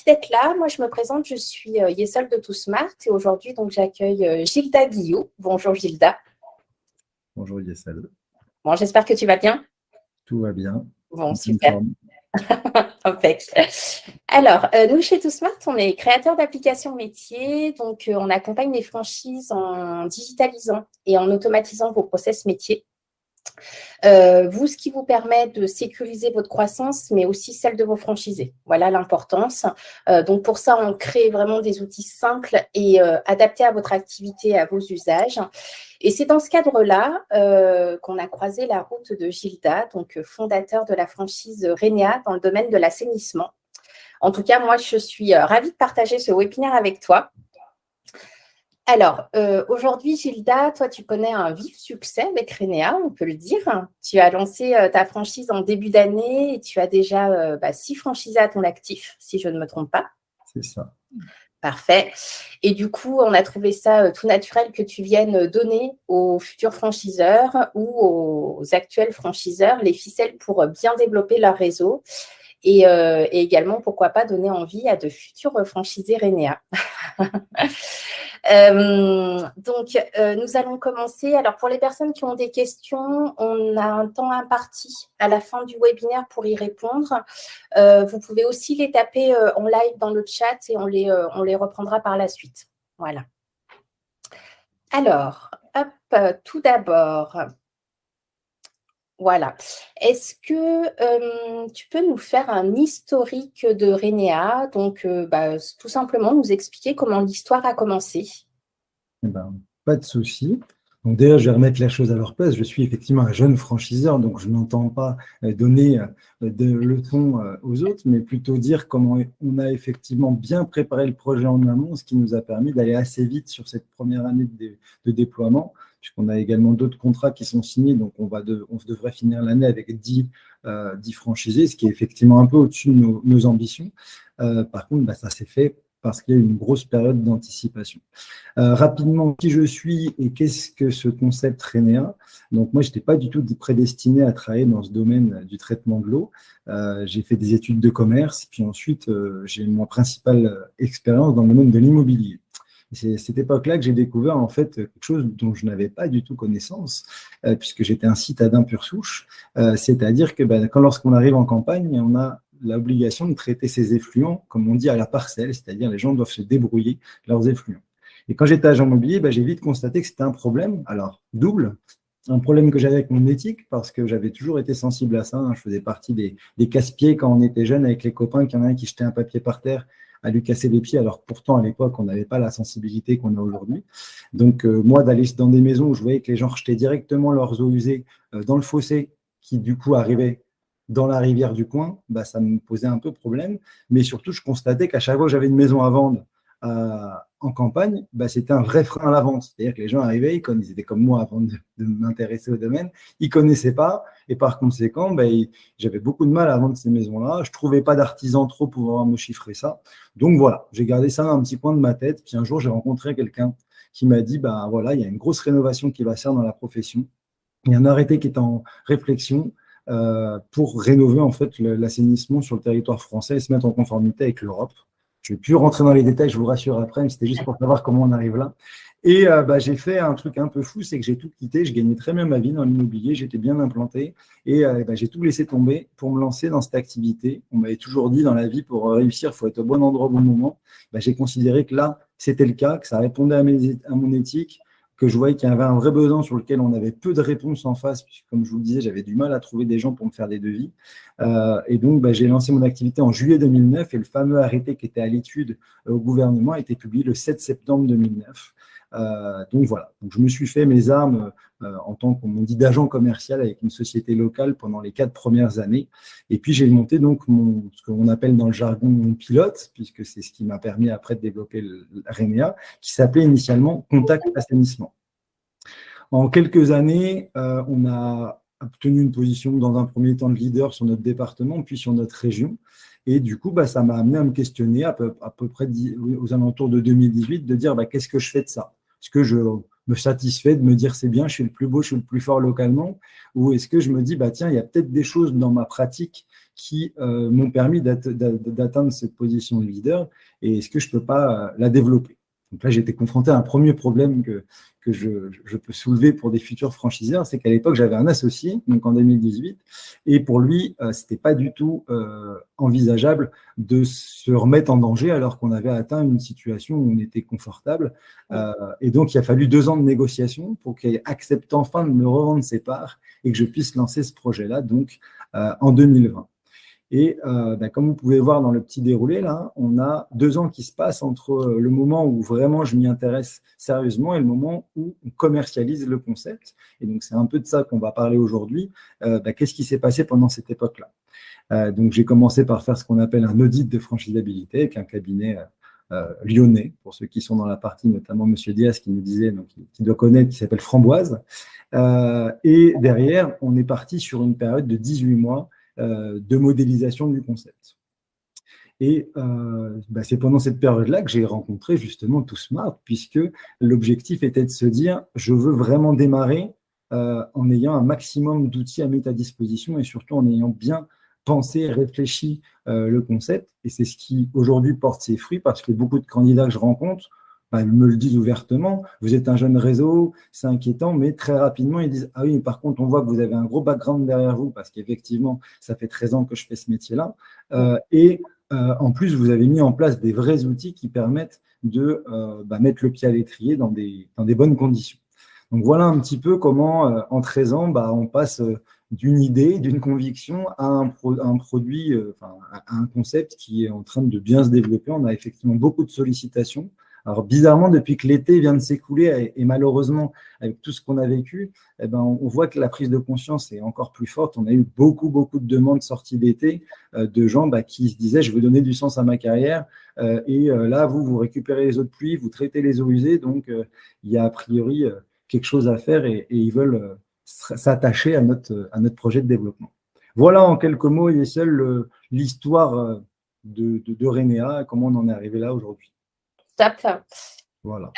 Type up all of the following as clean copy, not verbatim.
d'être là. Moi, je me présente, je suis Yesol de ToSmart et aujourd'hui, donc, j'accueille Gilda Guillot. Bonjour Gilda. Bonjour Yesol. Bon, j'espère que tu vas bien. Tout va bien. Bon, super. Impec. Alors, nous, chez ToSmart, on est créateurs d'applications métiers. Donc, on accompagne les franchises en digitalisant et en automatisant vos process métiers. Vous, ce qui vous permet de sécuriser votre croissance, mais aussi celle de vos franchisés. Voilà l'importance. Donc, pour ça, on crée vraiment des outils simples et adaptés à votre activité et à vos usages. Et c'est dans ce cadre-là qu'on a croisé la route de Gilda, donc fondateur de la franchise Renéa dans le domaine de l'assainissement. En tout cas, moi, je suis ravie de partager ce webinaire avec toi. Alors, aujourd'hui, Gilda, toi, tu connais un vif succès avec Renéa, on peut le dire. Tu as lancé ta franchise en début d'année et tu as déjà 6 franchisés à ton actif, si je ne me trompe pas. C'est ça. Parfait. Et du coup, on a trouvé ça tout naturel que tu viennes donner aux futurs franchiseurs ou aux actuels franchiseurs les ficelles pour bien développer leur réseau et également, pourquoi pas, donner envie à de futurs franchisés Renéa. Donc, nous allons commencer. Alors, pour les personnes qui ont des questions, on a un temps imparti à la fin du webinaire pour y répondre. Vous pouvez aussi les taper en live dans le chat et on les reprendra par la suite. Voilà. Alors, hop, tout d'abord, voilà. Est-ce que tu peux nous faire un historique de Renéa? Donc, tout simplement nous expliquer comment l'histoire a commencé. Eh ben, pas de souci. Donc déjà, je vais remettre la chose à leur place. Je suis effectivement un jeune franchiseur, donc je n'entends pas donner de leçons aux autres, mais plutôt dire comment on a effectivement bien préparé le projet en amont, ce qui nous a permis d'aller assez vite sur cette première année de déploiement, puisqu'on a également d'autres contrats qui sont signés, donc on devrait finir l'année avec 10 franchisés, ce qui est effectivement un peu au-dessus de nos ambitions. Par contre, ça s'est fait parce qu'il y a eu une grosse période d'anticipation. Rapidement, qui je suis et qu'est-ce que ce concept Renéa? Donc moi, je n'étais pas du tout prédestiné à travailler dans ce domaine du traitement de l'eau. J'ai fait des études de commerce, puis ensuite, j'ai ma principale expérience dans le domaine de l'immobilier. C'est à cette époque-là que j'ai découvert en fait quelque chose dont je n'avais pas du tout connaissance, puisque j'étais un citadin pur souche. C'est-à-dire que lorsqu'on arrive en campagne, on a l'obligation de traiter ces effluents, comme on dit, à la parcelle, c'est-à-dire les gens doivent se débrouiller leurs effluents. Et quand j'étais agent immobilier, j'ai vite constaté que c'était un problème, alors double, un problème que j'avais avec mon éthique, parce que j'avais toujours été sensible à ça, je faisais partie des casse-pieds quand on était jeune avec les copains, qu'il y en a un qui jetait un papier par terre, à lui casser les pieds, alors pourtant à l'époque on n'avait pas la sensibilité qu'on a aujourd'hui. Donc moi d'aller dans des maisons où je voyais que les gens rejetaient directement leurs eaux usées dans le fossé, qui du coup arrivait dans la rivière du coin, ça me posait un peu problème. Mais surtout, je constatais qu'à chaque fois que j'avais une maison à vendre en campagne, c'était un vrai frein à la vente. C'est-à-dire que les gens arrivaient, comme ils étaient comme moi avant de m'intéresser au domaine, ils ne connaissaient pas. Et par conséquent, j'avais beaucoup de mal à vendre ces maisons-là. Je ne trouvais pas d'artisans trop pour pouvoir me chiffrer ça. Donc voilà, j'ai gardé ça dans un petit coin de ma tête. Puis un jour, j'ai rencontré quelqu'un qui m'a dit, voilà, il y a une grosse rénovation qui va se faire dans la profession. Il y a un arrêté qui est en réflexion. Pour rénover en fait l'assainissement sur le territoire français et se mettre en conformité avec l'Europe. Je ne vais plus rentrer dans les détails, je vous rassure après, mais c'était juste pour savoir comment on arrive là. Et j'ai fait un truc un peu fou, c'est que j'ai tout quitté, je gagnais très bien ma vie dans l'immobilier, j'étais bien implanté et j'ai tout laissé tomber pour me lancer dans cette activité. On m'avait toujours dit dans la vie, pour réussir, il faut être au bon endroit au bon moment. J'ai considéré que là, c'était le cas, que ça répondait à mon éthique, que je voyais qu'il y avait un vrai besoin sur lequel on avait peu de réponses en face, puisque comme je vous le disais, j'avais du mal à trouver des gens pour me faire des devis. Et donc, j'ai lancé mon activité en juillet 2009 et le fameux arrêté qui était à l'étude au gouvernement a été publié le 7 septembre 2009. Donc voilà, donc, je me suis fait mes armes en tant qu'on dit d'agent commercial avec une société locale pendant les 4 premières années. Et puis j'ai monté donc ce qu'on appelle dans le jargon mon pilote, puisque c'est ce qui m'a permis après de développer le Renéa, qui s'appelait initialement Contact Assainissement. En quelques années, on a obtenu une position dans un premier temps de leader sur notre département, puis sur notre région. Et du coup, ça m'a amené à me questionner à peu près aux alentours de 2018, de dire qu'est-ce que je fais de ça? Est-ce que je me satisfait de me dire c'est bien, je suis le plus beau, je suis le plus fort localement, ou est-ce que je me dis, bah, tiens, il y a peut-être des choses dans ma pratique qui m'ont permis d'atteindre cette position de leader, et est-ce que je ne peux pas la développer? Donc là, j'ai été confronté à un premier problème que je peux soulever pour des futurs franchiseurs, c'est qu'à l'époque, j'avais un associé, donc en 2018, et pour lui, ce n'était pas du tout envisageable de se remettre en danger alors qu'on avait atteint une situation où on était confortable. Et donc, il a fallu 2 ans de négociation pour qu'il accepte enfin de me revendre ses parts et que je puisse lancer ce projet-là, donc en 2020. Et comme vous pouvez voir dans le petit déroulé, là, on a 2 ans qui se passent entre le moment où vraiment je m'y intéresse sérieusement et le moment où on commercialise le concept. Et donc, c'est un peu de ça qu'on va parler aujourd'hui. Qu'est-ce qui s'est passé pendant cette époque-là? Donc, j'ai commencé par faire ce qu'on appelle un audit de franchisabilité avec un cabinet lyonnais, pour ceux qui sont dans la partie, notamment M. Diaz qui nous disait, donc, qui doit connaître, qui s'appelle Framboise. Et derrière, on est parti sur une période de 18 mois de modélisation du concept. Et c'est pendant cette période-là que j'ai rencontré justement TooSmart, puisque l'objectif était de se dire, je veux vraiment démarrer en ayant un maximum d'outils à mettre à disposition et surtout en ayant bien pensé, réfléchi le concept. Et c'est ce qui aujourd'hui porte ses fruits, parce que beaucoup de candidats que je rencontre, ils me le disent ouvertement, vous êtes un jeune réseau, c'est inquiétant, mais très rapidement, ils disent, ah oui, mais par contre, on voit que vous avez un gros background derrière vous, parce qu'effectivement, ça fait 13 ans que je fais ce métier-là. En plus, vous avez mis en place des vrais outils qui permettent de mettre le pied à l'étrier dans des bonnes conditions. Donc, voilà un petit peu comment, en 13 ans, on passe d'une idée, d'une conviction à un produit, à un concept qui est en train de bien se développer. On a effectivement beaucoup de sollicitations. Alors, bizarrement, depuis que l'été vient de s'écouler, et malheureusement, avec tout ce qu'on a vécu, on voit que la prise de conscience est encore plus forte. On a eu beaucoup de demandes sorties d'été de gens qui se disaient « je veux donner du sens à ma carrière et là, vous récupérez les eaux de pluie, vous traitez les eaux usées, donc il y a a priori quelque chose à faire et ils veulent s'attacher à notre projet de développement ». Voilà en quelques mots, Yessel, l'histoire de Renéa, comment on en est arrivé là aujourd'hui. Top. Voilà.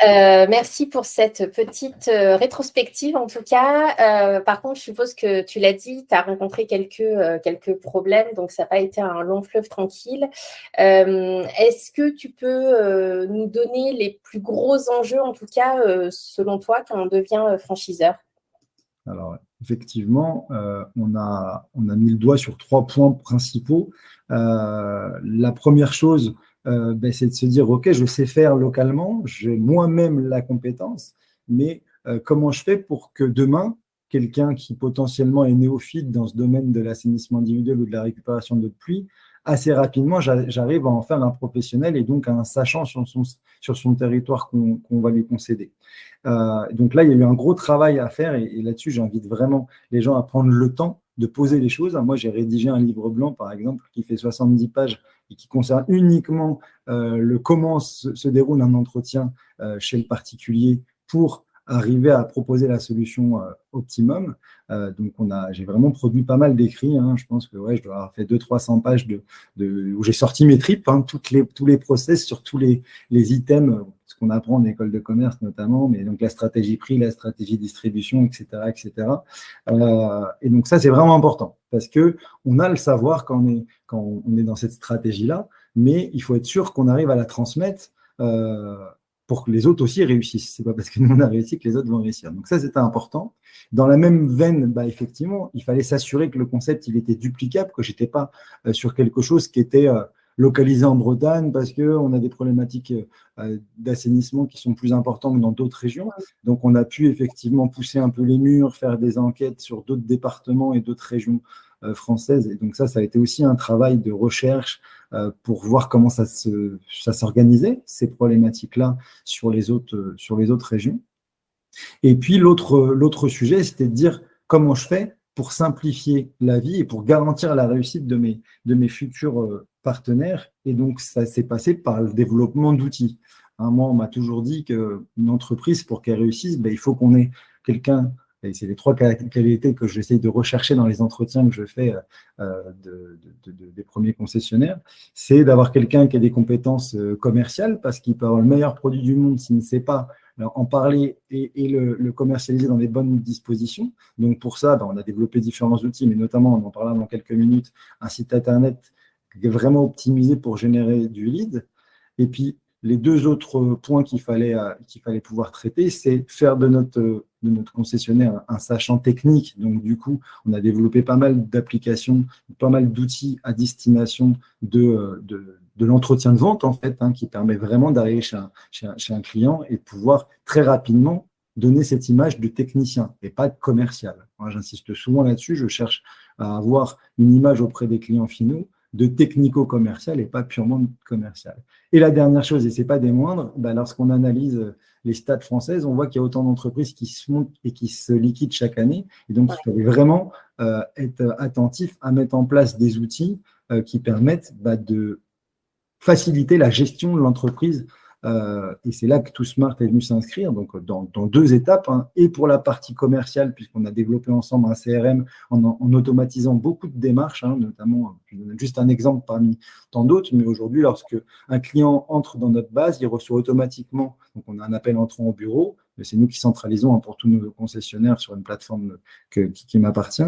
Merci pour cette petite rétrospective en tout cas. Par contre, je suppose que tu l'as dit, tu as rencontré quelques problèmes, donc ça n'a pas été un long fleuve tranquille. Est-ce que tu peux nous donner les plus gros enjeux, en tout cas, selon toi, quand on devient franchiseur? Alors, effectivement, on a mis le doigt sur 3 points principaux. La première chose, c'est de se dire, OK, je sais faire localement, j'ai moi-même la compétence, mais comment je fais pour que demain, quelqu'un qui potentiellement est néophyte dans ce domaine de l'assainissement individuel ou de la récupération d'eau de pluie, assez rapidement, j'arrive à en faire un professionnel et donc un sachant sur son territoire qu'on va lui concéder. Donc là, il y a eu un gros travail à faire et là-dessus, j'invite vraiment les gens à prendre le temps de poser les choses. Moi, j'ai rédigé un livre blanc, par exemple, qui fait 70 pages et qui concerne uniquement comment se déroule un entretien chez le particulier pour arriver à proposer la solution optimum. Donc, j'ai vraiment produit pas mal d'écrits. Je pense que je dois avoir fait 200-300 pages où j'ai sorti mes tripes, tous les process sur tous les items, ce qu'on apprend en école de commerce notamment, mais donc la stratégie prix, la stratégie distribution, etc. Et donc, ça, c'est vraiment important parce qu'on a le savoir quand on est dans cette stratégie-là, mais il faut être sûr qu'on arrive à la transmettre pour que les autres aussi réussissent. Ce n'est pas parce que nous, on a réussi que les autres vont réussir. Donc ça, c'était important. Dans la même veine, effectivement, il fallait s'assurer que le concept, il était duplicable, que je n'étais pas sur quelque chose qui était localisé en Bretagne parce qu'on a des problématiques d'assainissement qui sont plus importantes que dans d'autres régions. Donc, on a pu effectivement pousser un peu les murs, faire des enquêtes sur d'autres départements et d'autres régions françaises. Et donc ça a été aussi un travail de recherche pour voir comment ça s'organisait, ces problématiques-là, sur les autres régions. Et puis, l'autre sujet, c'était de dire comment je fais pour simplifier la vie et pour garantir la réussite de mes futurs partenaires. Et donc, ça s'est passé par le développement d'outils. Moi, on m'a toujours dit qu'une entreprise, pour qu'elle réussisse, il faut qu'on ait quelqu'un et c'est les 3 qualités que j'essaie de rechercher dans les entretiens que je fais des premiers concessionnaires, c'est d'avoir quelqu'un qui a des compétences commerciales, parce qu'il peut avoir le meilleur produit du monde s'il ne sait pas en parler et le commercialiser dans les bonnes dispositions. Donc pour ça, on a développé différents outils, mais notamment, on en parlera dans quelques minutes, un site internet qui est vraiment optimisé pour générer du lead. Et puis, les 2 autres points qu'il fallait pouvoir traiter, c'est faire de notre concessionnaire un sachant technique. Donc, du coup, on a développé pas mal d'applications, pas mal d'outils à destination de l'entretien de vente, en fait, qui permet vraiment d'arriver chez un client et de pouvoir très rapidement donner cette image de technicien et pas de commercial. Moi, j'insiste souvent là-dessus, je cherche à avoir une image auprès des clients finaux de technico-commercial et pas purement commercial. Et la dernière chose, et ce n'est pas des moindres, lorsqu'on analyse les stats françaises, on voit qu'il y a autant d'entreprises qui se montent et qui se liquident chaque année. Et donc, il fallait vraiment être attentif à mettre en place des outils qui permettent de faciliter la gestion de l'entreprise. Et c'est là que TooSmart est venu s'inscrire, donc dans 2 étapes, et pour la partie commerciale, puisqu'on a développé ensemble un CRM en automatisant beaucoup de démarches, notamment, je donne juste un exemple parmi tant d'autres, mais aujourd'hui, lorsque un client entre dans notre base, il reçoit automatiquement, donc on a un appel entrant au bureau, c'est nous qui centralisons pour tous nos concessionnaires sur une plateforme qui m'appartient.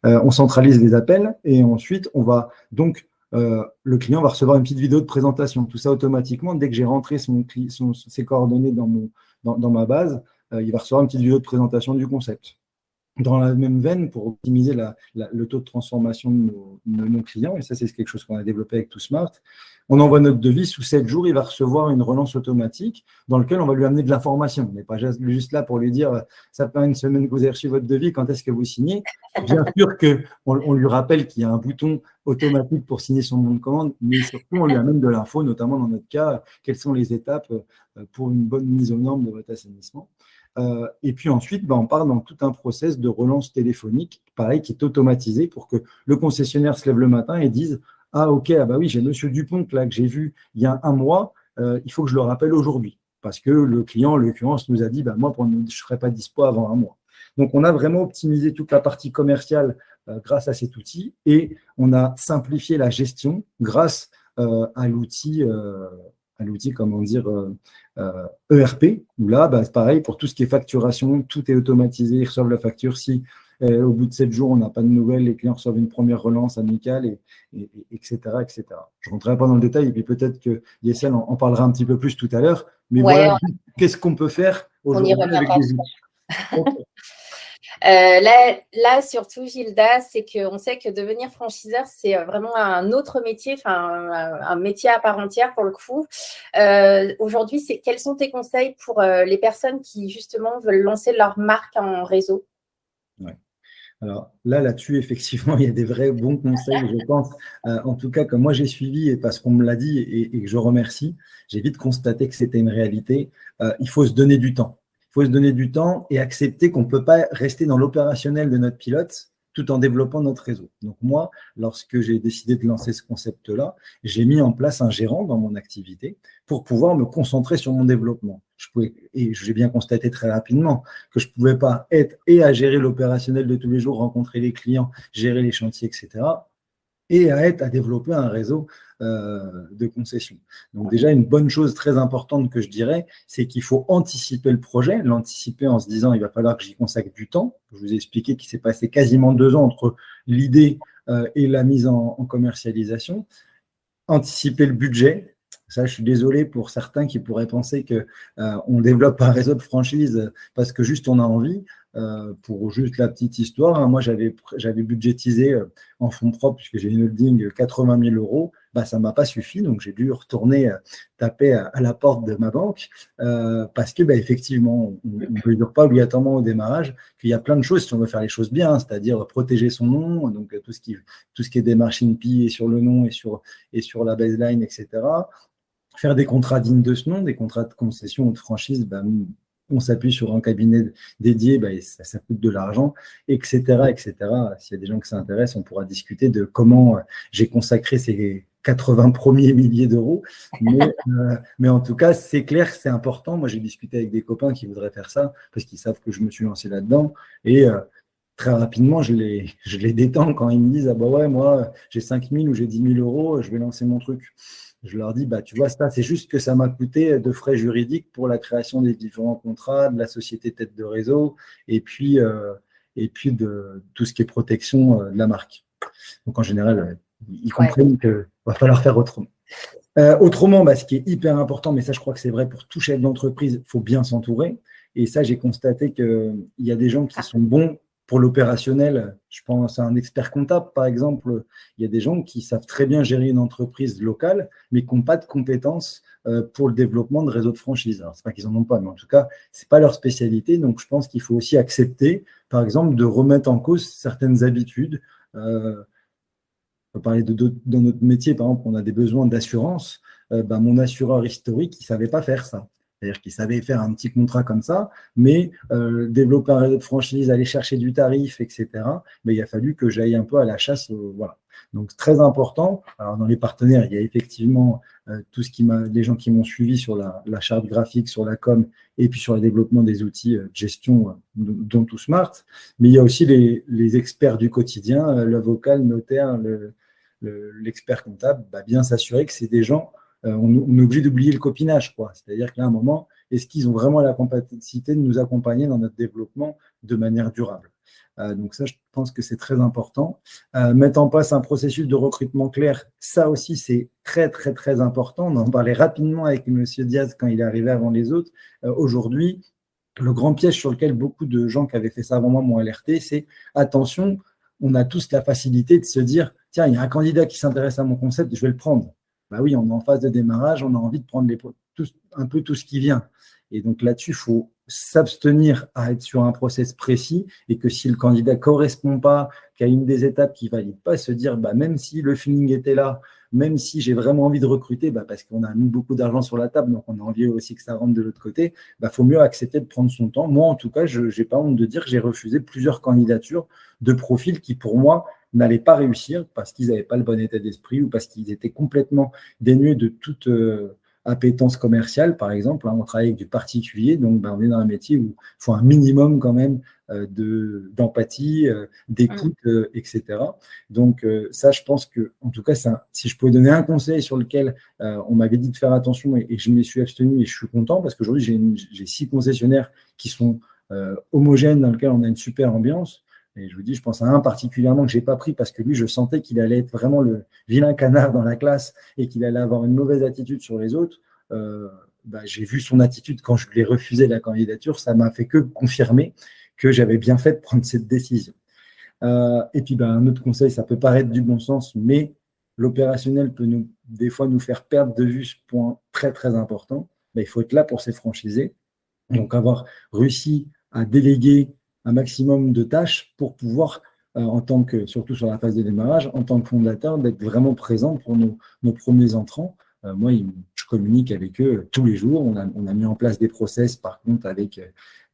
On centralise les appels et ensuite, on va donc le client va recevoir une petite vidéo de présentation. Tout ça automatiquement, dès que j'ai rentré ses coordonnées dans ma base, il va recevoir une petite vidéo de présentation du concept. Dans la même veine, pour optimiser le taux de transformation de nos clients, et ça, c'est quelque chose qu'on a développé avec TooSmart, on envoie notre devis, sous 7 jours, il va recevoir une relance automatique dans laquelle on va lui amener de l'information. On n'est pas juste là pour lui dire « ça fait une semaine que vous avez reçu votre devis, quand est-ce que vous signez ?» Bien sûr qu'on lui rappelle qu'il y a un bouton automatique pour signer son bon de commande, mais surtout, on lui amène de l'info, notamment dans notre cas, quelles sont les étapes pour une bonne mise aux normes de votre assainissement. Et puis ensuite, on part dans tout un process de relance téléphonique, pareil, qui est automatisé pour que le concessionnaire se lève le matin et dise « Ah ok, oui, j'ai Monsieur Dupont là, que j'ai vu il y a un mois, il faut que je le rappelle aujourd'hui. » Parce que le client, en l'occurrence, nous a dit « Moi, je ne serai pas dispo avant un mois. » Donc, on a vraiment optimisé toute la partie commerciale grâce à cet outil et on a simplifié la gestion grâce à l'outil, comment dire, ERP, où là, c'est pareil, pour tout ce qui est facturation, tout est automatisé, ils reçoivent la facture. Si au bout de 7 jours, on n'a pas de nouvelles, les clients reçoivent une première relance amicale, etc., etc. Je ne rentrerai pas dans le détail, et puis peut-être que Yessel en parlera un petit peu plus tout à l'heure, mais voilà, qu'est-ce qu'on peut faire aujourd'hui avec des outils. Là, surtout, Gilda, c'est qu'on sait que devenir franchiseur, c'est vraiment un autre métier, un métier à part entière pour le coup. Aujourd'hui, quels sont tes conseils pour les personnes qui, justement, veulent lancer leur marque en réseau? Ouais. Alors là-dessus, effectivement, il y a des vrais bons conseils, je pense. En tout cas, comme moi j'ai suivi, et parce qu'on me l'a dit et que je remercie, j'ai vite constaté que c'était une réalité. Il faut se donner du temps. Il faut se donner du temps et accepter qu'on ne peut pas rester dans l'opérationnel de notre pilote tout en développant notre réseau. Donc moi, lorsque j'ai décidé de lancer ce concept-là, j'ai mis en place un gérant dans mon activité pour pouvoir me concentrer sur mon développement. Et j'ai bien constaté très rapidement que je ne pouvais pas être et à gérer l'opérationnel de tous les jours, rencontrer les clients, gérer les chantiers, etc., et à développer un réseau de concessions. Donc déjà, une bonne chose très importante que je dirais, c'est qu'il faut anticiper le projet, l'anticiper en se disant il va falloir que j'y consacre du temps. Je vous ai expliqué qu'il s'est passé quasiment 2 ans entre l'idée et la mise en commercialisation. Anticiper le budget. Ça, je suis désolé pour certains qui pourraient penser qu'on développe un réseau de franchise parce que juste on a envie. Pour juste la petite histoire, moi j'avais budgétisé en fonds propres, puisque j'ai une holding, 80 000 euros, ça ne m'a pas suffi, donc j'ai dû retourner taper à la porte de ma banque parce que effectivement, on ne mesure pas obligatoirement au démarrage qu'il y a plein de choses si on veut faire les choses bien, c'est-à-dire protéger son nom, donc tout ce qui est démarche INPI et sur le nom et sur la baseline, etc. Faire des contrats dignes de ce nom, des contrats de concession ou de franchise, on s'appuie sur un cabinet dédié, ça coûte de l'argent, etc., etc. S'il y a des gens qui s'intéressent, on pourra discuter de comment j'ai consacré 80 premiers milliers d'euros. Mais en tout cas, c'est clair que c'est important. Moi, j'ai discuté avec des copains qui voudraient faire ça parce qu'ils savent que je me suis lancé là-dedans. Et très rapidement, je les détends quand ils me disent « Ah bah ouais, moi, j'ai 5 000 ou j'ai 10 000 euros, je vais lancer mon truc. » Je leur dis, bah, tu vois, ça, c'est juste que ça m'a coûté de frais juridiques pour la création des différents contrats, de la société tête de réseau, et puis de tout ce qui est protection de la marque. Donc, en général, ils comprennent qu'il va falloir faire autrement. Autrement, bah, ce qui est hyper important, mais ça, je crois que c'est vrai pour tout chef d'entreprise, il faut bien s'entourer. Et ça, j'ai constaté qu'il y a des gens qui sont bons pour l'opérationnel. Je pense à un expert comptable, par exemple. Il y a des gens qui savent très bien gérer une entreprise locale, mais qui n'ont pas de compétences pour le développement de réseaux de franchise. Alors, ce n'est pas qu'ils n'en ont pas, mais en tout cas, ce n'est pas leur spécialité. Donc, je pense qu'il faut aussi accepter, par exemple, de remettre en cause certaines habitudes. On peut parler dans notre métier, par exemple, on a des besoins d'assurance. Mon assureur historique, il ne savait pas faire ça. C'est-à-dire qu'il savait faire un petit contrat comme ça, mais développer un réseau de franchise, aller chercher du tarif, etc. Mais il a fallu que j'aille un peu à la chasse. Voilà. Donc, très important. Alors, dans les partenaires, il y a effectivement les gens qui m'ont suivi sur la charte graphique, sur la com, et puis sur le développement des outils de gestion, dont tout smart. Mais il y a aussi les experts du quotidien, l'avocat, le notaire, l'expert comptable, bien s'assurer que c'est des gens, on est obligé d'oublier le copinage, quoi. C'est-à-dire qu'à un moment, est-ce qu'ils ont vraiment la capacité de nous accompagner dans notre développement de manière durable? Donc ça, je pense que c'est très important. Mettre en place un processus de recrutement clair, ça aussi, c'est très, très, très important. On en parlait rapidement avec M. Diaz quand il est arrivé avant les autres. Aujourd'hui, le grand piège sur lequel beaucoup de gens qui avaient fait ça avant moi m'ont alerté, c'est attention, on a tous la facilité de se dire, tiens, il y a un candidat qui s'intéresse à mon concept, je vais le prendre. Bah oui, on est en phase de démarrage, on a envie de prendre un peu tout ce qui vient. Et donc là-dessus, il faut s'abstenir à être sur un process précis et que si le candidat ne correspond pas, qu'il y a une des étapes qui ne valide pas, se dire, même si le feeling était là, même si j'ai vraiment envie de recruter, parce qu'on a mis beaucoup d'argent sur la table, donc on a envie aussi que ça rentre de l'autre côté, faut mieux accepter de prendre son temps. Moi, en tout cas, je n'ai pas honte de dire que j'ai refusé plusieurs candidatures de profils qui, pour moi, n'allaient pas réussir parce qu'ils n'avaient pas le bon état d'esprit ou parce qu'ils étaient complètement dénués de toute appétence commerciale, par exemple. On travaille avec du particulier, donc on est dans un métier où il faut un minimum quand même d'empathie, d'écoute, etc. Donc ça, je pense que, en tout cas, si je pouvais donner un conseil sur lequel on m'avait dit de faire attention et je m'y suis abstenu et je suis content parce qu'aujourd'hui, j'ai 6 concessionnaires qui sont homogènes dans lesquels on a une super ambiance. Et je vous dis, je pense à un particulièrement que je n'ai pas pris parce que lui, je sentais qu'il allait être vraiment le vilain canard dans la classe et qu'il allait avoir une mauvaise attitude sur les autres. J'ai vu son attitude quand je lui ai refusé la candidature. Ça m'a fait que confirmer que j'avais bien fait de prendre cette décision. Et puis, un autre conseil, ça peut paraître du bon sens, mais l'opérationnel peut des fois nous faire perdre de vue ce point très, très important. Il faut être là pour ses franchisés. Donc, avoir réussi à déléguer un maximum de tâches pour pouvoir, surtout sur la phase de démarrage, en tant que fondateur, d'être vraiment présent pour nos premiers entrants. Moi, je communique avec eux tous les jours. On a mis en place des process, par contre, avec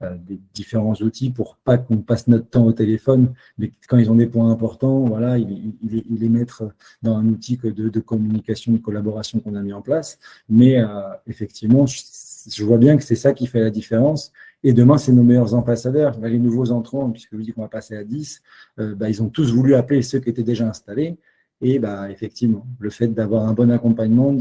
des différents outils pour pas qu'on passe notre temps au téléphone, mais quand ils ont des points importants, voilà, ils les mettent dans un outil de communication, de collaboration qu'on a mis en place. Mais effectivement, je vois bien que c'est ça qui fait la différence. Et demain, c'est nos meilleurs ambassadeurs. Les nouveaux entrants, puisque je vous dis qu'on va passer à 10, ils ont tous voulu appeler ceux qui étaient déjà installés. Et effectivement, le fait d'avoir un bon accompagnement,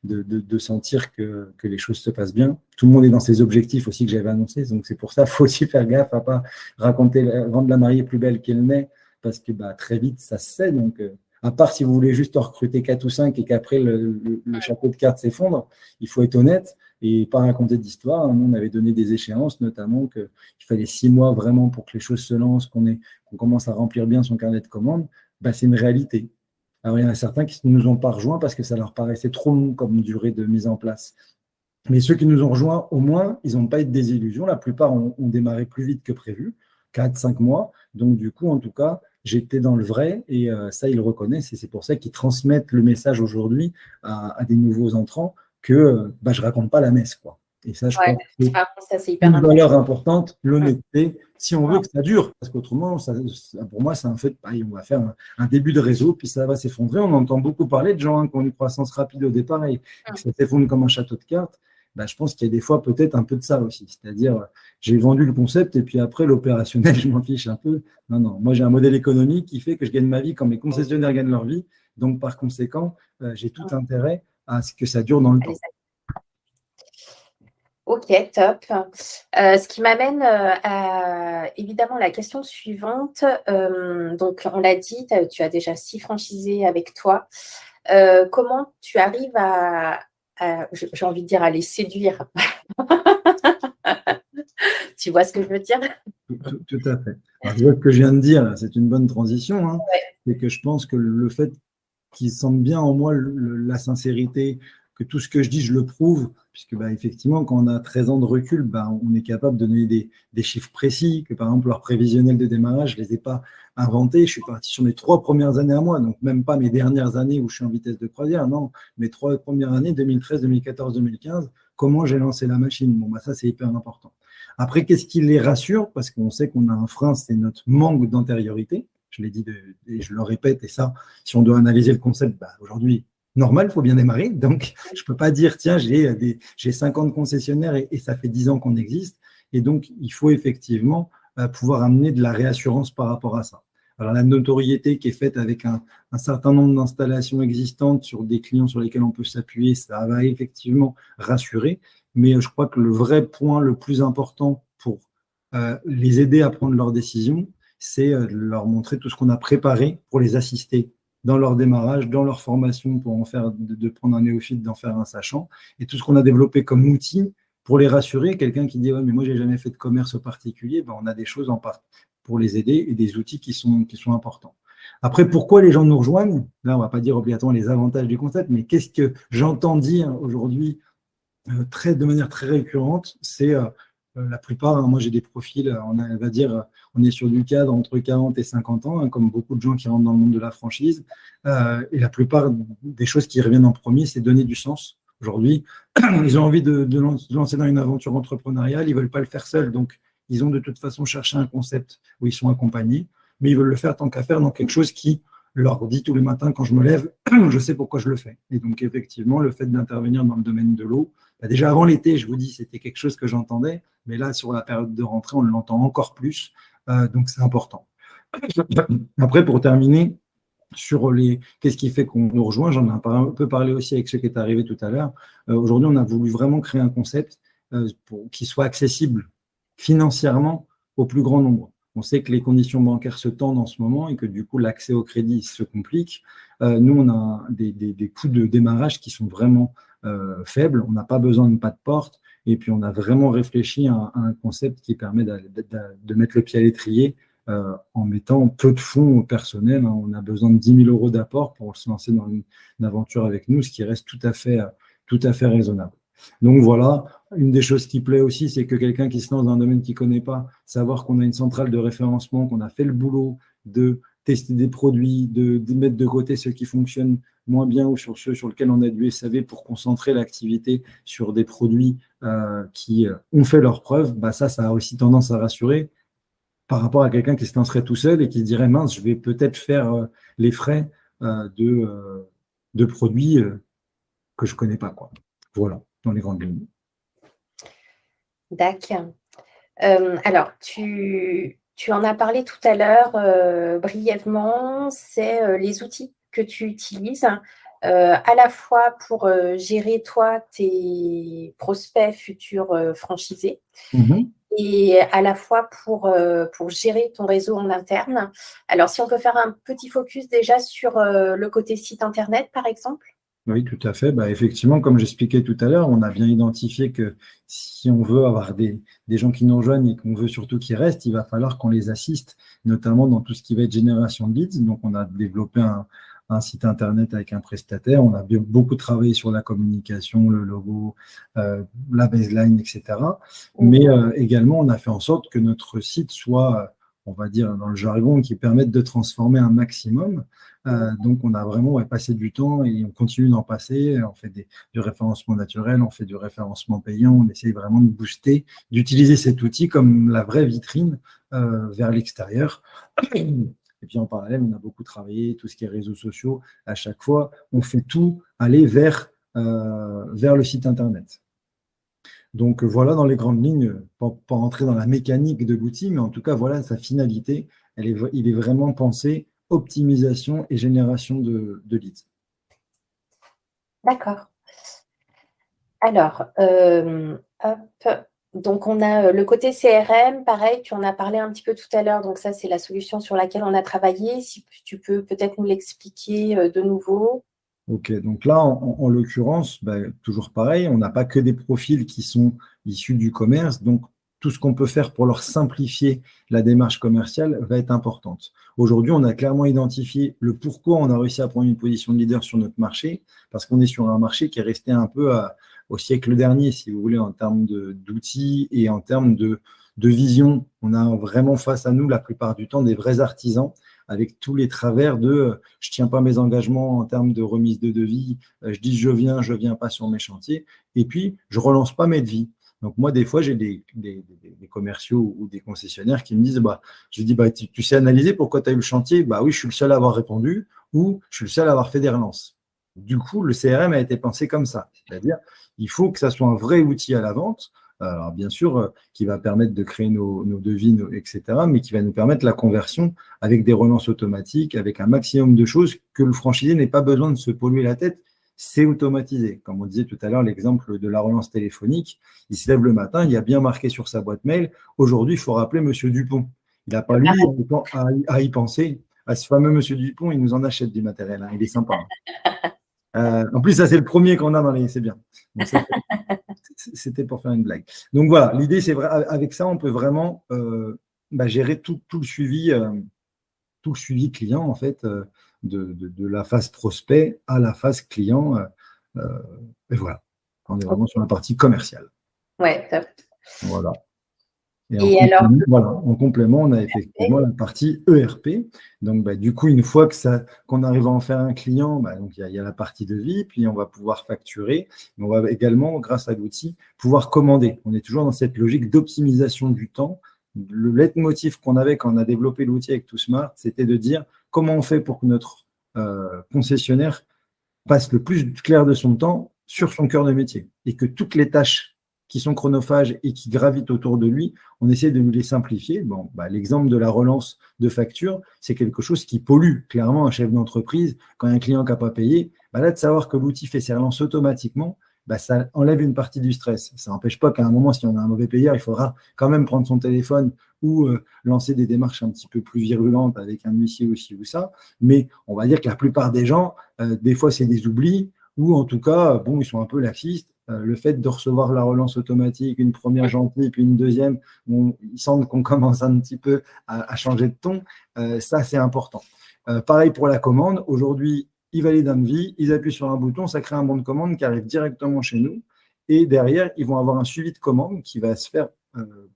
de sentir que les choses se passent bien. Tout le monde est dans ses objectifs aussi que j'avais annoncés. Donc, c'est pour ça qu'il faut aussi faire gaffe à ne pas rendre la mariée plus belle qu'elle n'est, parce que très vite, ça se sait. Donc, à part si vous voulez juste en recruter 4 ou 5 et qu'après, le chapeau de cartes s'effondre, il faut être honnête et pas raconter d'histoire. Nous, on avait donné des échéances, notamment qu'il fallait 6 mois vraiment pour que les choses se lancent, qu'on commence à remplir bien son carnet de commandes. C'est une réalité. Alors, il y en a certains qui ne nous ont pas rejoints parce que ça leur paraissait trop long comme durée de mise en place. Mais ceux qui nous ont rejoints, au moins, ils n'ont pas eu de désillusion. La plupart ont démarré plus vite que prévu, 4-5 mois. Donc, du coup, en tout cas, j'étais dans le vrai et ça, ils le reconnaissent. Et c'est pour ça qu'ils transmettent le message aujourd'hui à des nouveaux entrants que je ne raconte pas la messe, quoi. Et ça, je Ouais, pense que c'est ça c'est hyper une important. valeur importante, l'honnêteté, si on veut Ouais. que ça dure. Parce qu'autrement, pour moi, c'est un fait, on va faire un début de réseau, puis ça va s'effondrer. On entend beaucoup parler de gens qui ont une croissance rapide au départ et que ça s'effondre comme un château de cartes. Bah, je pense qu'il y a des fois peut-être un peu de ça aussi. C'est-à-dire, j'ai vendu le concept et puis après, l'opérationnel, je m'en fiche un peu. Non, non, moi, j'ai un modèle économique qui fait que je gagne ma vie quand mes concessionnaires gagnent leur vie. Donc, par conséquent, j'ai tout intérêt à ce que ça dure dans le temps. Ok, top. Ce qui m'amène à évidemment la question suivante. Donc, on l'a dit, tu as déjà 6 franchisés avec toi. Comment tu arrives j'ai envie de dire, à les séduire? Tu vois ce que je veux dire? Tout à fait. Alors, ce que je viens de dire, c'est une bonne transition. Hein. Ouais. C'est que je pense que le fait qu'ils sentent bien en moi la sincérité, que tout ce que je dis, je le prouve, puisque bah, effectivement, quand on a 13 ans de recul, bah, on est capable de donner des chiffres précis, que par exemple, leur prévisionnel de démarrage, je ne les ai pas inventés. Je suis parti sur mes 3 premières années à moi, donc même pas mes dernières années où je suis en vitesse de croisière, non, mes 3 premières années, 2013, 2014, 2015, comment j'ai lancé la machine. Bon, bah, ça, c'est hyper important. Après, qu'est-ce qui les rassure? Parce qu'on sait qu'on a un frein, c'est notre manque d'antériorité. Je l'ai dit et je le répète, et ça, si on doit analyser le concept, bah, aujourd'hui, normal, il faut bien démarrer. Donc, je ne peux pas dire, tiens, j'ai 50 concessionnaires et ça fait 10 ans qu'on existe. Et donc, il faut effectivement pouvoir amener de la réassurance par rapport à ça. Alors, la notoriété qui est faite avec un certain nombre d'installations existantes sur des clients sur lesquels on peut s'appuyer, ça va effectivement rassurer. Mais je crois que le vrai point le plus important pour les aider à prendre leurs décisions, c'est de leur montrer tout ce qu'on a préparé pour les assister dans leur démarrage, dans leur formation pour en faire, de prendre un néophyte, d'en faire un sachant, et tout ce qu'on a développé comme outil pour les rassurer. Quelqu'un qui dit ouais, mais moi j'ai jamais fait de commerce au particulier, ben, on a des choses pour les aider et des outils qui sont importants. Après, pourquoi les gens nous rejoignent? Là, on ne va pas dire obligatoirement les avantages du concept, mais qu'est-ce que j'entends dire aujourd'hui de manière très récurrente, c'est la plupart, hein, moi j'ai des profils, on va dire, on est sur du cadre entre 40 et 50 ans, hein, comme beaucoup de gens qui rentrent dans le monde de la franchise. Et la plupart des choses qui reviennent en premier, c'est donner du sens. Aujourd'hui, ils ont envie de lancer dans une aventure entrepreneuriale, ils ne veulent pas le faire seuls, donc ils ont de toute façon cherché un concept où ils sont accompagnés, mais ils veulent le faire tant qu'à faire dans quelque chose qui leur dit tous les matins quand je me lève, je sais pourquoi je le fais. Et donc effectivement, le fait d'intervenir dans le domaine de l'eau, bah déjà avant l'été, je vous dis, c'était quelque chose que j'entendais, mais là, sur la période de rentrée, on l'entend encore plus, donc c'est important. Après, pour terminer, sur qu'est-ce qui fait qu'on nous rejoint, j'en ai un peu parlé aussi avec ce qui est arrivé tout à l'heure. Aujourd'hui, on a voulu vraiment créer un concept qui soit accessible financièrement au plus grand nombre. On sait que les conditions bancaires se tendent en ce moment et que du coup, l'accès au crédit se complique. Nous, on a des coûts de démarrage qui sont vraiment faibles. On n'a pas besoin de pas de porte. Et puis, on a vraiment réfléchi à un concept qui permet de mettre le pied à l'étrier en mettant peu de fonds personnels. Hein. On a besoin de 10 000 euros d'apport pour se lancer dans une aventure avec nous, ce qui reste tout à fait raisonnable. Donc voilà, une des choses qui plaît aussi, c'est que quelqu'un qui se lance dans un domaine qu'il ne connaît pas, savoir qu'on a une centrale de référencement, qu'on a fait le boulot de tester des produits, de mettre de côté ceux qui fonctionnent moins bien ou sur ceux sur lesquels on a du SAV pour concentrer l'activité sur des produits qui ont fait leurs preuves, bah ça a aussi tendance à rassurer par rapport à quelqu'un qui se lancerait tout seul et qui se dirait mince, je vais peut-être faire les frais de produits que je ne connais pas, quoi. Voilà, dans les grandes lignes. D'accord. Alors, tu en as parlé tout à l'heure brièvement, c'est les outils que tu utilises à la fois pour gérer toi tes prospects futurs franchisés et à la fois pour gérer ton réseau en interne. Alors, si on peut faire un petit focus déjà sur le côté site internet, par exemple. Oui, tout à fait. Bah, effectivement, comme j'expliquais tout à l'heure, on a bien identifié que si on veut avoir des gens qui nous rejoignent et qu'on veut surtout qu'ils restent, il va falloir qu'on les assiste, notamment dans tout ce qui va être génération de leads. Donc, on a développé un site internet avec un prestataire. On a beaucoup travaillé sur la communication, le logo, la baseline, etc. Mais également, on a fait en sorte que notre site soit on va dire dans le jargon, qui permettent de transformer un maximum. Donc, on a vraiment passé du temps et on continue d'en passer. On fait du référencement naturel, on fait du référencement payant. On essaye vraiment de booster, d'utiliser cet outil comme la vraie vitrine vers l'extérieur. Et puis en parallèle, on a beaucoup travaillé tout ce qui est réseaux sociaux. À chaque fois, on fait tout aller vers le site Internet. Donc voilà dans les grandes lignes, pas rentrer dans la mécanique de l'outil, mais en tout cas, voilà sa finalité. Il est vraiment pensé optimisation et génération de leads. D'accord. Alors, hop. Donc, on a le côté CRM, pareil, tu en as parlé un petit peu tout à l'heure. Donc, ça, c'est la solution sur laquelle on a travaillé. Si tu peux peut-être nous l'expliquer de nouveau. Ok, donc là, en l'occurrence, toujours pareil, on n'a pas que des profils qui sont issus du commerce, donc tout ce qu'on peut faire pour leur simplifier la démarche commerciale va être importante. Aujourd'hui, on a clairement identifié le pourquoi on a réussi à prendre une position de leader sur notre marché, parce qu'on est sur un marché qui est resté un peu au siècle dernier, si vous voulez, en termes d'outils et en termes de vision. On a vraiment face à nous, la plupart du temps, des vrais artisans avec tous les travers de je ne tiens pas mes engagements en termes de remise de devis, je dis je viens pas sur mes chantiers, et puis je ne relance pas mes devis. Donc moi, des fois, j'ai des commerciaux ou des concessionnaires qui me disent, je dis, tu sais analyser pourquoi tu as eu le chantier? Oui, je suis le seul à avoir répondu ou je suis le seul à avoir fait des relances. Du coup, le CRM a été pensé comme ça, c'est-à-dire il faut que ça soit un vrai outil à la vente. Alors bien sûr, qui va permettre de créer nos devis, etc., mais qui va nous permettre la conversion avec des relances automatiques, avec un maximum de choses que le franchisé n'ait pas besoin de se polluer la tête. C'est automatisé. Comme on disait tout à l'heure, l'exemple de la relance téléphonique, il se lève le matin, il y a bien marqué sur sa boîte mail, aujourd'hui, il faut rappeler Monsieur Dupont. Il n'a pas, lui, à y penser. À ce fameux Monsieur Dupont, il nous en achète du matériel. Hein, il est sympa. En plus, ça, c'est le premier qu'on a dans les... C'est bien. Donc, c'était pour faire une blague. Donc voilà, l'idée, c'est vrai, avec ça, on peut vraiment gérer tout le suivi client, en fait, de la phase prospect à la phase client. Et voilà, on est vraiment sur la partie commerciale. Ouais, top. Voilà. Alors, en complément, on a effectivement la partie ERP. Donc, du coup, une fois qu'on arrive à en faire un client, donc il y a la partie de vie, puis on va pouvoir facturer. Mais on va également, grâce à l'outil, pouvoir commander. On est toujours dans cette logique d'optimisation du temps. Le leitmotiv qu'on avait quand on a développé l'outil avec ToSmart, c'était de dire comment on fait pour que notre concessionnaire passe le plus clair de son temps sur son cœur de métier et que toutes les tâches qui sont chronophages et qui gravitent autour de lui, on essaie de nous les simplifier. L'exemple de la relance de facture, c'est quelque chose qui pollue clairement un chef d'entreprise. Quand il y a un client qui n'a pas payé, là, de savoir que l'outil fait ses relances automatiquement, ça enlève une partie du stress. Ça n'empêche pas qu'à un moment, si on a un mauvais payeur, il faudra quand même prendre son téléphone ou lancer des démarches un petit peu plus virulentes avec un huissier aussi ou ça. Mais on va dire que la plupart des gens, des fois, c'est des oublis ou en tout cas, ils sont un peu laxistes. Le fait de recevoir la relance automatique, une première gentille, puis une deuxième, il semble qu'on commence un petit peu à changer de ton. Ça, c'est important. Pareil pour la commande. Aujourd'hui, ils valident un devis, ils appuient sur un bouton, ça crée un bon de commande qui arrive directement chez nous. Et derrière, ils vont avoir un suivi de commande qui va se faire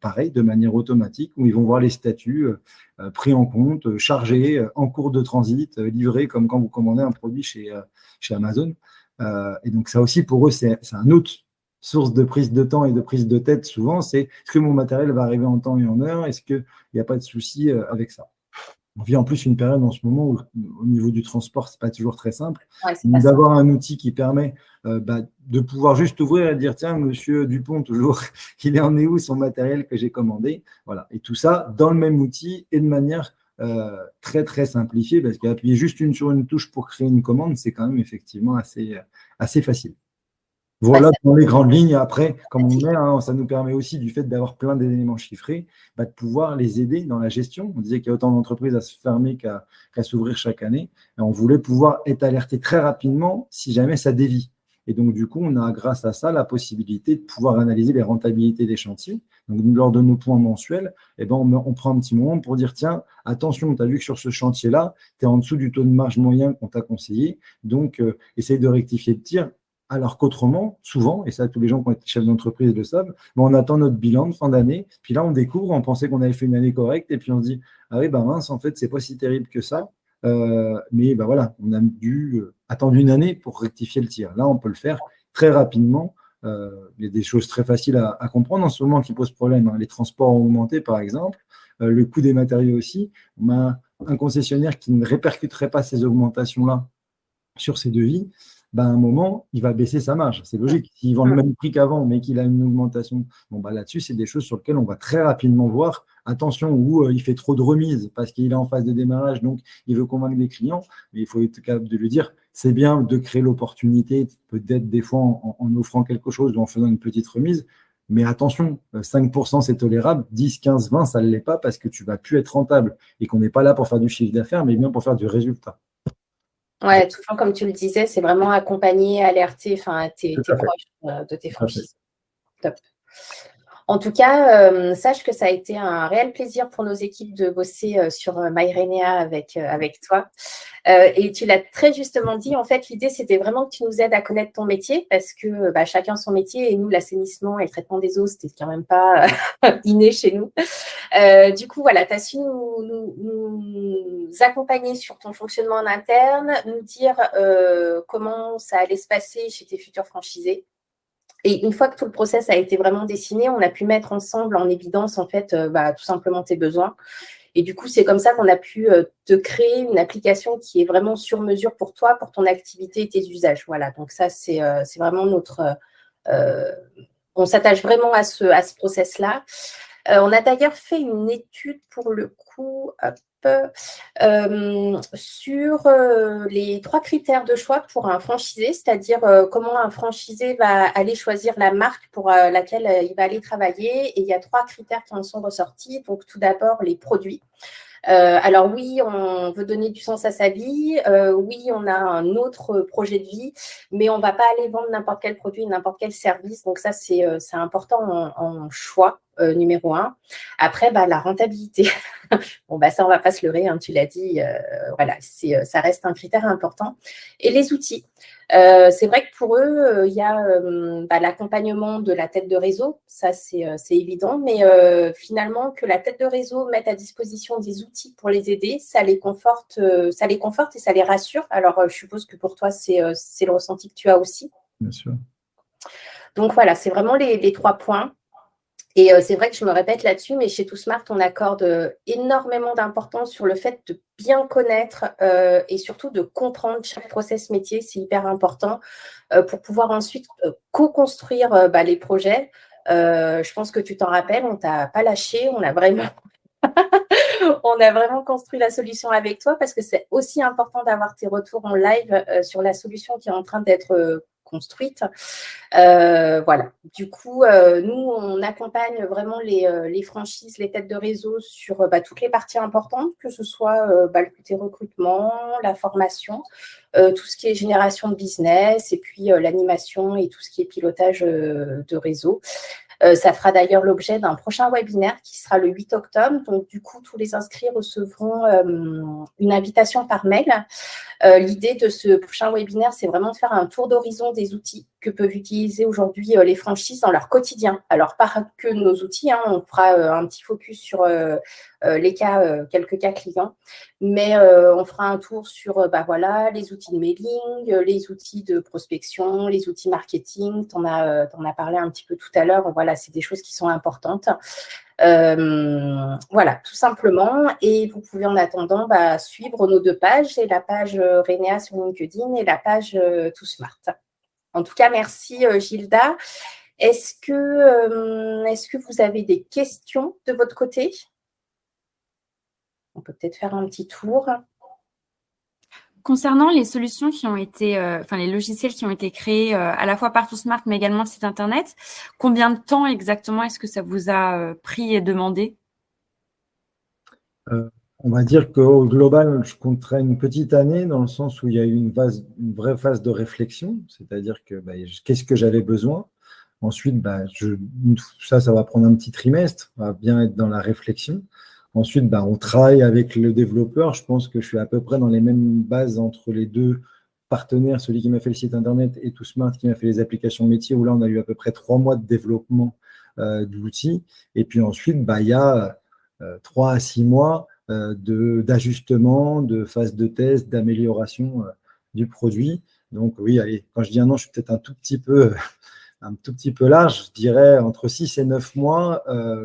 pareil, de manière automatique, où ils vont voir les statuts pris en compte, chargés, en cours de transit, livrés, comme quand vous commandez un produit chez Amazon. Et donc, ça aussi, pour eux, c'est un autre source de prise de temps et de prise de tête, souvent, c'est est-ce que mon matériel va arriver en temps et en heure? Est-ce qu'il n'y a pas de souci avec ça? On vit en plus une période en ce moment où, au niveau du transport, ce n'est pas toujours très simple. D'avoir un outil qui permet de pouvoir juste ouvrir et dire tiens, monsieur Dupont, toujours, il en est où son matériel que j'ai commandé? Voilà. Et tout ça dans le même outil et de manière très, très simplifiée, parce qu'appuyer juste sur une touche pour créer une commande, c'est quand même effectivement assez facile. Voilà dans les grandes lignes. Après, comme on met, ça nous permet aussi, du fait d'avoir plein d'éléments chiffrés, de pouvoir les aider dans la gestion. On disait qu'il y a autant d'entreprises à se fermer qu'à s'ouvrir chaque année. Et on voulait pouvoir être alerté très rapidement si jamais ça dévie. Et donc, du coup, on a, grâce à ça, la possibilité de pouvoir analyser les rentabilités des chantiers. Donc, lors de nos points mensuels, on prend un petit moment pour dire, tiens, attention, tu as vu que sur ce chantier-là, tu es en dessous du taux de marge moyen qu'on t'a conseillé. Donc, essaye de rectifier le tir. Alors qu'autrement, souvent, et ça tous les gens qui ont été chefs d'entreprise le savent, ben, on attend notre bilan de fin d'année, puis là on découvre, on pensait qu'on avait fait une année correcte, et puis on se dit, ah oui, ben mince, en fait, c'est pas si terrible que ça. Mais ben voilà, on a dû attendre une année pour rectifier le tir. Là, on peut le faire très rapidement. Il y a des choses très faciles à comprendre en ce moment qui posent problème, hein. Les transports ont augmenté, par exemple, le coût des matériaux aussi. On a un concessionnaire qui ne répercuterait pas ces augmentations-là sur ses devis, ben, à un moment, il va baisser sa marge. C'est logique. S'il vend le même prix qu'avant, mais qu'il a une augmentation, bon, ben, là-dessus, c'est des choses sur lesquelles on va très rapidement voir, attention, où il fait trop de remises parce qu'il est en phase de démarrage, donc il veut convaincre les clients, mais il faut être capable de lui dire, c'est bien de créer l'opportunité, peut-être des fois en offrant quelque chose ou en faisant une petite remise, mais attention, 5% c'est tolérable, 10, 15, 20, ça ne l'est pas parce que tu ne vas plus être rentable et qu'on n'est pas là pour faire du chiffre d'affaires, mais bien pour faire du résultat. Ouais, toujours comme tu le disais, c'est vraiment accompagner, alerter, enfin, tes Tout à fait. proches de tes Tout à fait. franchises. Top. En tout cas, sache que ça a été un réel plaisir pour nos équipes de bosser sur MyRenea avec toi. Et tu l'as très justement dit, en fait, l'idée, c'était vraiment que tu nous aides à connaître ton métier parce que chacun son métier et nous, l'assainissement et le traitement des eaux, c'était quand même pas inné chez nous. Du coup, voilà, tu as su nous accompagner sur ton fonctionnement en interne, nous dire comment ça allait se passer chez tes futurs franchisés. Et une fois que tout le process a été vraiment dessiné, on a pu mettre ensemble en évidence, en fait, tout simplement tes besoins. Et du coup, c'est comme ça qu'on a pu te créer une application qui est vraiment sur mesure pour toi, pour ton activité et tes usages. Voilà, donc ça, c'est vraiment notre… on s'attache vraiment à ce process-là. On a d'ailleurs fait une étude pour le coup sur les 3 critères de choix pour un franchisé, c'est-à-dire comment un franchisé va aller choisir la marque pour laquelle il va aller travailler. Et il y a 3 critères qui en sont ressortis. Donc, tout d'abord, les produits. Alors oui, on veut donner du sens à sa vie. Oui, on a un autre projet de vie, mais on ne va pas aller vendre n'importe quel produit, n'importe quel service. Donc ça, c'est important en choix numéro 1. Après, la rentabilité. Bon, ça, on ne va pas se leurrer, hein, tu l'as dit. Voilà, ça reste un critère important. Et les outils. C'est vrai que pour eux, il y a l'accompagnement de la tête de réseau, ça c'est évident, mais finalement que la tête de réseau mette à disposition des outils pour les aider, ça les conforte et ça les rassure. Alors, je suppose que pour toi, c'est le ressenti que tu as aussi. Bien sûr. Donc voilà, c'est vraiment les 3 points. Et c'est vrai que je me répète là-dessus, mais chez TooSmart, on accorde énormément d'importance sur le fait de bien connaître et surtout de comprendre chaque process métier. C'est hyper important pour pouvoir ensuite co-construire les projets. Je pense que tu t'en rappelles, on ne t'a pas lâché, on a vraiment construit la solution avec toi parce que c'est aussi important d'avoir tes retours en live sur la solution qui est en train d'être construite. Voilà. Du coup, nous, on accompagne vraiment les franchises, les têtes de réseau sur toutes les parties importantes, que ce soit le côté recrutement, la formation, tout ce qui est génération de business et puis l'animation et tout ce qui est pilotage de réseau. Ça fera d'ailleurs l'objet d'un prochain webinaire qui sera le 8 octobre. Donc, du coup, tous les inscrits recevront une invitation par mail. L'idée de ce prochain webinaire, c'est vraiment de faire un tour d'horizon des outils que peuvent utiliser aujourd'hui les franchises dans leur quotidien. Alors, pas que nos outils, hein, on fera un petit focus sur quelques cas clients, mais on fera un tour sur les outils de mailing, les outils de prospection, les outils marketing. T'en as parlé un petit peu tout à l'heure. Voilà, c'est des choses qui sont importantes. Voilà, tout simplement. Et vous pouvez en attendant suivre nos 2 pages, et la page Renea sur LinkedIn et la page TooSmart. En tout cas, merci Gilda. Est-ce que vous avez des questions de votre côté? On peut peut-être faire un petit tour. Concernant les solutions qui ont été, les logiciels qui ont été créés à la fois par TooSmart, mais également le site internet, combien de temps exactement est-ce que ça vous a pris et demandé? On va dire qu'au global, je compterais une petite année dans le sens où il y a eu une vraie phase de réflexion, c'est-à-dire que qu'est-ce que j'avais besoin. Ensuite, ça va prendre un petit trimestre, on va bien être dans la réflexion. Ensuite, on travaille avec le développeur. Je pense que je suis à peu près dans les mêmes bases entre les deux partenaire, celui qui m'a fait le site internet, et ToSmart qui m'a fait les applications métiers, où là, on a eu à peu près 3 mois de développement de l'outil. Et puis ensuite, il y a 3 à 6 mois d'ajustement, de phase de test, d'amélioration du produit. Donc oui, allez, quand je dis 1 an, je suis peut-être un tout petit peu large, je dirais entre 6 et 9 mois,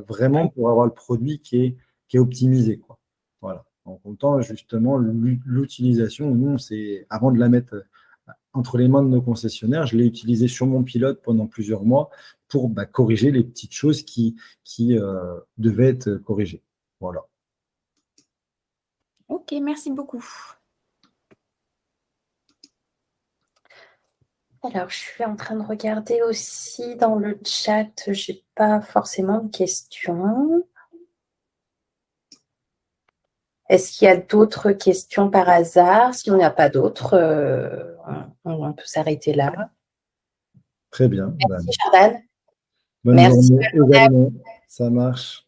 vraiment pour avoir le produit qui est optimisé, quoi. Voilà. En comptant justement l'utilisation, nous, c'est avant de la mettre entre les mains de nos concessionnaires, je l'ai utilisé sur mon pilote pendant plusieurs mois pour corriger les petites choses qui devaient être corrigées. Voilà. Ok, merci beaucoup. Alors, je suis en train de regarder aussi dans le chat, je n'ai pas forcément de questions. Est-ce qu'il y a d'autres questions par hasard? Si on n'y a pas d'autres, on peut s'arrêter là. Très bien. Merci, Jordan. Bonne Merci. journée également. Ça marche.